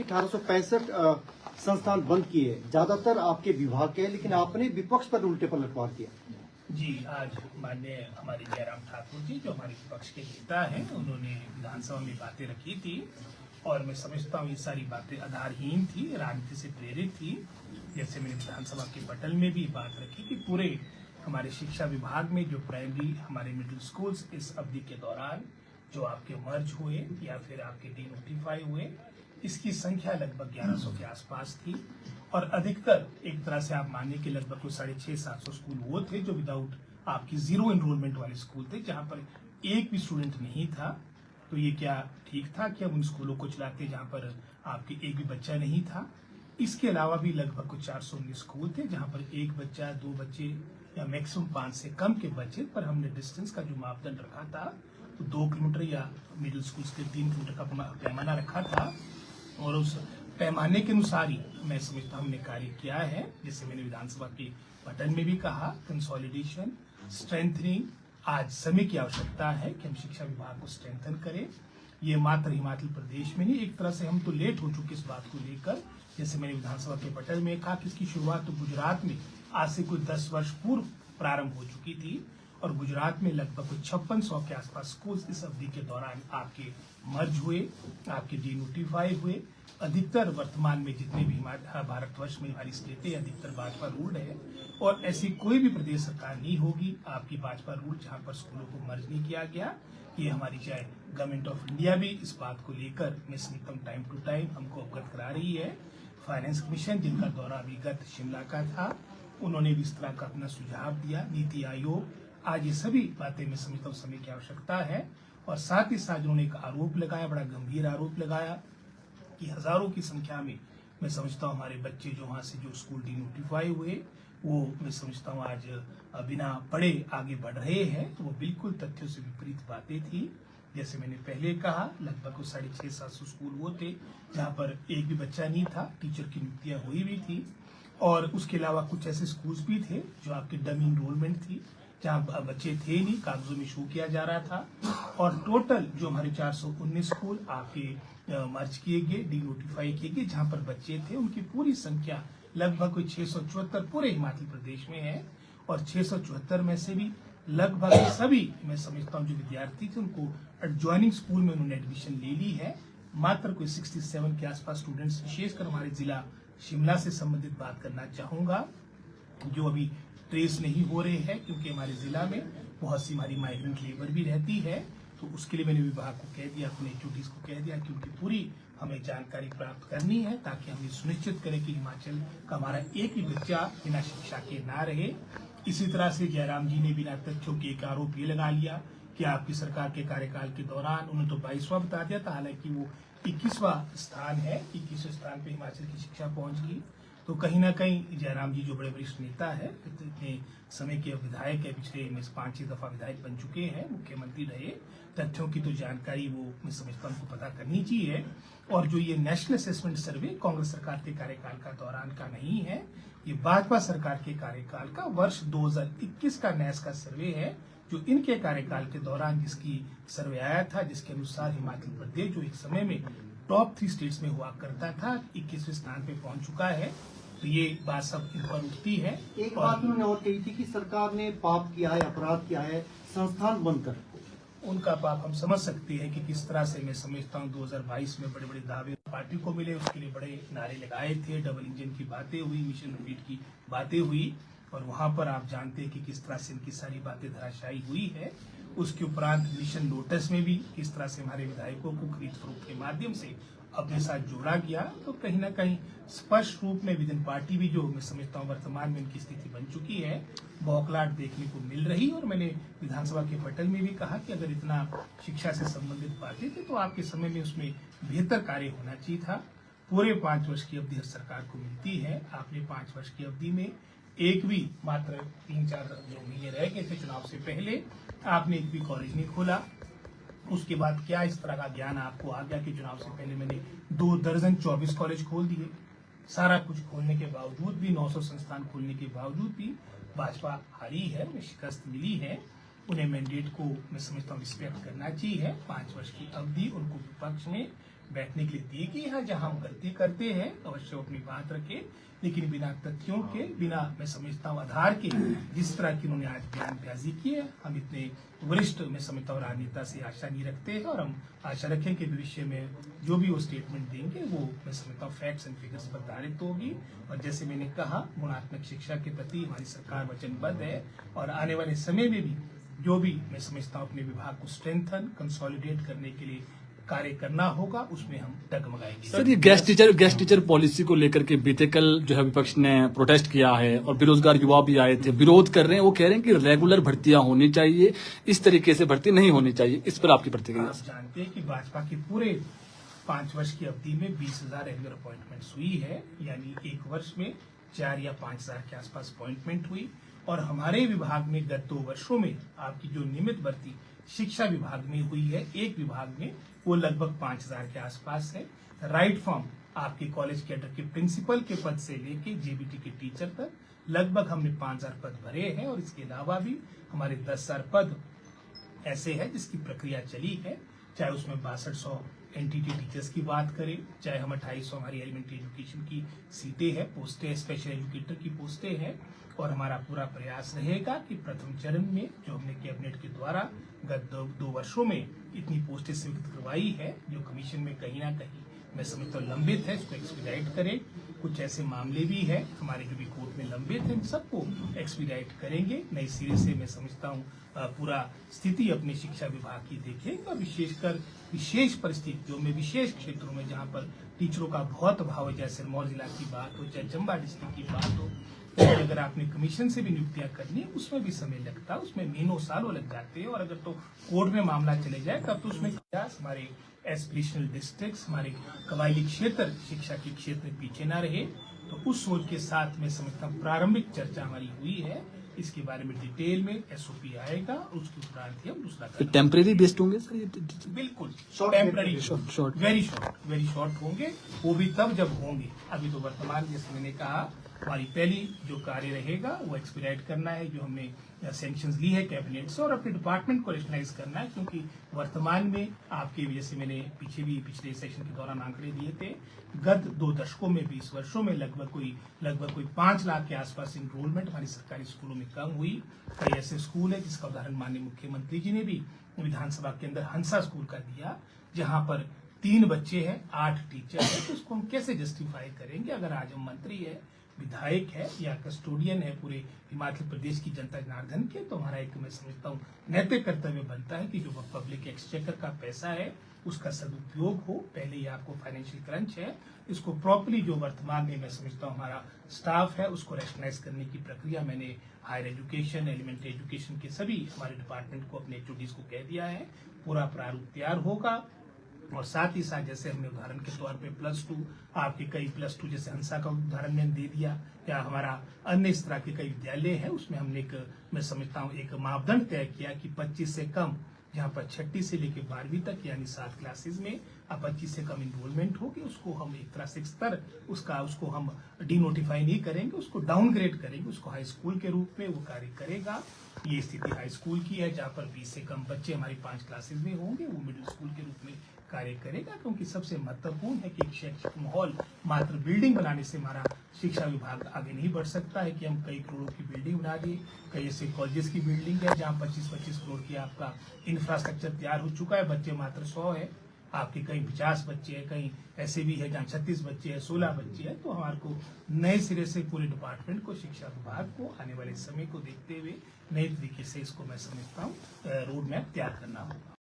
1865 संस्थान बंद किए, ज्यादातर आपके विभाग के, लेकिन आपने विपक्ष पर उल्टे पलटवार किया। जी, आज माननीय हमारे जयराम ठाकुर जी जो हमारे विपक्ष के नेता हैं, उन्होंने विधानसभा में बातें रखी थी और मैं समझता हूँ ये सारी बातें आधारहीन थी, राजनीति से प्रेरित थी। जैसे मैंने विधानसभा के पटल में भी बात रखी कि पूरे हमारे शिक्षा विभाग में जो प्राइमरी हमारे मिडिल स्कूल्स इस अवधि के दौरान जो आपके मर्ज हुए या फिर आपके डीनोटिफाई हुए, इसकी संख्या लगभग 1100 के आसपास थी और अधिकतर एक तरह से आप मानिए कि लगभग कुछ 650-700 स्कूल वो थे जो विदाउट आपकी जीरो एनरोलमेंट वाले स्कूल थे, जहां पर एक भी स्टूडेंट नहीं था। तो ये क्या ठीक था कि हम उन स्कूलों को चलाते जहां पर आपके एक भी बच्चा नहीं था? इसके अलावा भी लगभग कुछ 419 स्कूल थे जहां पर एक बच्चा, दो बच्चे या मैक्सिमम 5 से कम के बच्चे, पर हमने डिस्टेंस का जो मापदंड रखा था तो 2 किलोमीटर या मिडिल स्कूल के 3 किलोमीटर का पैमाना रखा था और उस पैमाने के अनुसार ही मैं समझता हमने कार्य किया है। जैसे मैंने विधानसभा के पटल में भी कहा, कंसोलिडेशन, स्ट्रेंथनिंग, आज समय की आवश्यकता है कि हम शिक्षा विभाग को स्ट्रेंथन करें। ये मात्र हिमाचल प्रदेश में नहीं, एक तरह से हम तो लेट हो चुके इस बात को लेकर। जैसे मैंने विधानसभा के पटल में कहा कि इसकी शुरुआत तो गुजरात में आज से कुछ 10 वर्ष पूर्व प्रारंभ हो चुकी थी और गुजरात में लगभग कुछ 5600 के आसपास स्कूल इस अवधि के दौरान आपके मर्ज हुए, आपके डीनोटिफाई हुए। अधिकतर वर्तमान में जितने भी भारतवर्ष में हमारी स्टेटें अधिकतर भाजपा रूल्ड है और ऐसी कोई भी प्रदेश सरकार नहीं होगी आपकी भाजपा रूल जहां पर स्कूलों को मर्ज नहीं किया गया। ये हमारी चाहे गवर्नमेंट ऑफ इंडिया भी इस बात को लेकर मैं समझता हूँ टाइम टू टाइम हमको अवगत करा रही है। फाइनेंस कमीशन जिनका दौरा अभिगत शिमला का था, उन्होंने भी इस तरह का अपना सुझाव दिया। नीति आयोग, आज ये सभी बातें मैं समझता हूँ समय की आवश्यकता है और साथ ही साथ उन्होंने एक आरोप लगाया, बड़ा गंभीर आरोप लगाया कि हजारों की संख्या में मैं समझता हूँ हमारे बच्चे जो वहाँ से जो स्कूल डीनोटिफाई हुए वो मैं समझता हूँ आज बिना पढ़े आगे बढ़ रहे हैं। तो वो बिल्कुल तथ्यों से विपरीत बातें थी। जैसे मैंने पहले कहा, लगभग कुछ 650-700 स्कूल वो थे जहाँ पर एक भी बच्चा नहीं था, टीचर की नियुक्तियां हुई भी थी और उसके अलावा कुछ ऐसे स्कूल्स भी थे जो आपके डमी इनरोलमेंट थी, जहाँ बच्चे थे नहीं, कागजों में शो किया जा रहा था। और टोटल जो हमारे 419 स्कूल आपके मर्ज किए गए, डीनोटिफाई किए गए, जहाँ पर बच्चे थे, उनकी पूरी संख्या लगभग कोई 674 पूरे हिमाचल प्रदेश में है और 674 में से भी लगभग सभी मैं समझता हूँ जो विद्यार्थी थे उनको एडजॉइनिंग स्कूल में उन्होंने एडमिशन ले ली है। मात्र कोई 67 के आसपास स्टूडेंट्स, विशेषकर हमारे जिला शिमला से संबंधित बात करना चाहूंगा, जो अभी ट्रेस नहीं हो रहे हैं क्योंकि हमारे जिला में बहुत सी हमारी माइग्रेंट लेबर भी रहती है। तो उसके लिए मैंने विभाग को कह दिया, अपने एचओडीज को कह दिया कि उनकी पूरी हमें जानकारी प्राप्त करनी है ताकि हम ये सुनिश्चित करें कि हिमाचल का हमारा एक भी बच्चा बिना शिक्षा के ना रहे। इसी तरह से जयराम जी ने बिना तथ्यों के एक आरोप ये लगा लिया कि आपकी सरकार के कार्यकाल के दौरान, उन्होंने तो 22वां बता दिया था, हालांकि वो 21वां स्थान है, 21वें स्थान पे हिमाचल की शिक्षा पहुंच गई। तो कहीं ना कहीं जयराम जी जो बड़े वरिष्ठ नेता है, इतने समय के विधायक है, पिछले में 5-6 दफा विधायक बन चुके हैं, मुख्यमंत्री रहे, तथ्यों की तो जानकारी वो मैं समझता हूँ उनको पता करनी चाहिए। और जो ये नेशनल असेसमेंट सर्वे कांग्रेस सरकार के कार्यकाल का दौरान का नहीं है, ये भाजपा सरकार के कार्यकाल का वर्ष 2021 का नैस का सर्वे है, जो इनके कार्यकाल के दौरान जिसकी सर्वे आया था, जिसके अनुसार हिमाचल प्रदेश जो एक समय में टॉप 3 स्टेट्स में हुआ करता था 21वें स्थान पे पहुंच चुका है। तो ये बात सब इन पर उठती है। एक बात उन्होंने और कही थी कि सरकार ने पाप किया है, अपराध किया है संस्थान बंद कर। उनका पाप हम समझ सकते हैं कि किस तरह से मैं समझता हूँ 2022 में बड़े बड़े दावे पार्टी को मिले, उसके लिए बड़े नारे लगाए थे, डबल इंजन की बातें हुई, मिशन रिपीट की बातें हुई और वहां पर आप जानते हैं कि किस तरह से इनकी सारी बातें धराशायी हुई है। उसके उपरांत मिशन लोटस में भी किस तरह से हमारे विधायकों को खरीद फरोख्त के माध्यम से अपने साथ जोड़ा गया। तो कहीं ना कहीं स्पष्ट रूप में विद इन पार्टी भी जो मैं समझता हूँ वर्तमान में उनकी स्थिति बन चुकी है, बौखलाहट देखने को मिल रही। और मैंने विधानसभा के पटल में भी कहा कि अगर इतना शिक्षा से संबंधित बातें थी तो आपके समय में उसमें बेहतर कार्य होना चाहिए था। पूरे 5 वर्ष की अवधि हर सरकार को मिलती है, आपने 5 वर्ष की अवधि में एक भी मात्र 3-4 जो महीने रह गए थे चुनाव से पहले, आपने एक भी कॉलेज नहीं खोला। उसके बाद क्या इस तरह का ज्ञान आपको आ गया कि चुनाव से पहले मैंने 2 दर्जन 24 कॉलेज खोल दिए। सारा कुछ खोलने के बावजूद भी, 900 संस्थान खोलने के बावजूद भी भाजपा हारी है, उन्हें शिकस्त मिली है। उन्हें मैंडेट को मैं समझता हूँ रिस्पेक्ट करना चाहिए। 5 वर्ष की अवधि उनको विपक्ष में बैठने के लिए दी कि हाँ जहाँ हम गलती करते हैं अवश्य अपनी बात रखें, लेकिन बिना तथ्यों के, बिना मैं समझता हूँ आधार के जिस तरह की उन्होंने आज बयानबाजी की है, हम इतने वरिष्ठ मैं समझता हूँ राजनेता से आशा नहीं रखते हैं और हम आशा रखें कि भविष्य में जो भी वो स्टेटमेंट देंगे वो मैं समझता हूँ फैक्ट्स एंड फिगर्स पर आधारित होगी। और जैसे मैंने कहा, गुणात्मक शिक्षा के प्रति हमारी सरकार वचनबद्ध है और आने वाले समय में भी जो भी मैं समझता हूँ अपने विभाग को स्ट्रेंथन कंसोलिडेट करने के लिए कार्य करना होगा, उसमें हम डगमगाएंगे। सर, ये गेस्ट टीचर पॉलिसी को लेकर के बीते कल जो है विपक्ष ने प्रोटेस्ट किया है और बेरोजगार युवा भी आए थे, विरोध कर रहे हैं। वो कह रहे हैं कि रेगुलर भर्तियां होनी चाहिए, इस तरीके से भर्ती नहीं होनी चाहिए। इस पर आपकी प्रतिक्रिया? आप जानते हैं कि भाजपा के पूरे 5 वर्ष की अवधि में 20,000 रेगुलर अपॉइंटमेंट्स हुई है, यानी एक वर्ष में 4 या 5,000 के आसपास अपॉइंटमेंट हुई। और हमारे विभाग में गत 2 वर्षों में आपकी जो नियमित भर्ती शिक्षा विभाग में हुई है, एक विभाग में, वो लगभग 5,000 के आसपास है। राइट फ्रॉम आपके कॉलेज कैडर के प्रिंसिपल के पद से लेके जेबीटी के टीचर तक लगभग हमने 5,000 पद भरे हैं। और इसके अलावा भी हमारे 10,000 पद ऐसे हैं जिसकी प्रक्रिया चली है, चाहे उसमें 6200 एनटीटी टीचर्स की बात करें, चाहे हम 2800 हमारी एलिमेंट्री एजुकेशन की सीटें हैं, पोस्टें, स्पेशल एजुकेटर की पोस्टें हैं। और हमारा पूरा प्रयास रहेगा कि प्रथम चरण में जो हमने कैबिनेट के द्वारा गत 2 वर्षों में इतनी पोस्टें स्वीकृत करवाई है, जो कमीशन में कहीं ना कहीं मैं समझता हूँ लंबित है, इसको एक्सपीडाइट करें। कुछ ऐसे मामले भी हैं हमारे जो भी कोर्ट में लंबित हैं, सबको एक्सपीडाइट करेंगे। नई सिरे से मैं समझता हूँ पूरा स्थिति अपने शिक्षा विभाग की देखेंगे और विशेषकर विशेष परिस्थितियों में, विशेष क्षेत्रों में जहाँ पर टीचरों का बहुत अभाव है, चाहे सिरमौर जिला की बात हो, चाहे चंबा डिस्ट्रिक्ट की बात हो, तो अगर आपने कमीशन से भी नियुक्तियां करनी है उसमें भी समय लगता है, उसमें महीनों सालों लग जाते हैं। और अगर तो कोर्ट में मामला चले जाए तब तो उसमें हमारे एस्पिरेशनल डिस्ट्रिक्ट्स, हमारे कबायली क्षेत्र शिक्षा के क्षेत्र में पीछे ना रहे। तो उस सोच के साथ मैं समझता हूँ प्रारंभिक चर्चा हमारी हुई है, इसके बारे में डिटेल में एसओपी आएगा और उसके उपरांत ही हम दूसरा टेम्परेरी बेस्ड होंगे सर? बिल्कुल टेम्परेरी, वेरी शॉर्ट होंगे, वो भी तब जब होंगे। अभी तो वर्तमान जैसे मैंने कहा हमारी पहली जो कार्य रहेगा वो एक्सपीडाइट करना है, जो हमने सैंक्शंस ली है कैबिनेट से, और अपने डिपार्टमेंट को रेशनलाइज करना है। क्योंकि वर्तमान में आपके जैसे मैंने पिछले सेशन के दौरान आंकड़े दिए थे, गत 2 दशकों में 20 वर्षों में लगभग कोई 5 लाख के आसपास इनरोलमेंट हमारी सरकारी स्कूलों में कम हुई। कई ऐसे स्कूल है जिसका उदाहरण माननीय मुख्यमंत्री जी ने भी विधानसभा के अंदर हंसा स्कूल का दिया, जहाँ पर 3 बच्चे हैं, 8 टीचर है। तो उसको हम कैसे जस्टिफाई करेंगे? अगर आज हम मंत्री है, विधायक है या कस्टोडियन है पूरे हिमाचल प्रदेश की जनता जनार्दन के, तो हमारा एक मैं समझता हूँ नैतिक कर्तव्य बनता है कि जो पब्लिक एक्सचेकर का पैसा है उसका सदुपयोग हो। पहले ही आपको फाइनेंशियल क्रंच है, इसको प्रॉपर्ली जो वर्तमान में मैं समझता हूँ हमारा स्टाफ है उसको रेशनलाइज करने की प्रक्रिया मैंने हायर एजुकेशन, एलिमेंट्री एजुकेशन के सभी हमारे डिपार्टमेंट को, अपने एचओडीज को कह दिया है। पूरा प्रारूप तैयार होगा। और साथ ही साथ जैसे हमने उदाहरण के तौर पे +2 आपके कई +2 जैसे हंसा का उदाहरण मैंने दे दिया, या हमारा अन्य इस तरह के कई विद्यालय है, उसमें हमने एक मैं समझता हूँ एक मापदंड तय किया कि 25 से कम, जहाँ पर 6ठी से लेकर 12वीं तक यानी 7 क्लासेस में अब 25 से कम इनरोलमेंट होगी, उसको हम एक तरह से स्तर उसको हम डिनोटिफाई नहीं करेंगे, उसको डाउनग्रेड करेंगे, उसको हाई स्कूल के रूप में वो कार्य करेगा। ये स्थिति हाई स्कूल की है, जहाँ पर 20 से कम बच्चे हमारी 5 क्लासेस में होंगे, वो मिडिल स्कूल के रूप में कार्य करेगा। क्योंकि सबसे महत्वपूर्ण है कि एक शैक्षिक माहौल मात्र बिल्डिंग बनाने से हमारा शिक्षा विभाग आगे नहीं बढ़ सकता है कि हम कई करोड़ों की बिल्डिंग बना दिए। कई ऐसे कॉलेजेस की बिल्डिंग है जहाँ 25-25 करोड़ की आपका इंफ्रास्ट्रक्चर तैयार हो चुका है, बच्चे मात्र 100 है, आपके कहीं 50 बच्चे हैं, कहीं ऐसे भी है जहाँ 36 बच्चे हैं, 16 बच्चे हैं। तो हमारे को नए सिरे से पूरे डिपार्टमेंट को, शिक्षा विभाग को आने वाले समय को देखते हुए नए तरीके से इसको मैं समझता हूँ रोड मैप तैयार करना होगा।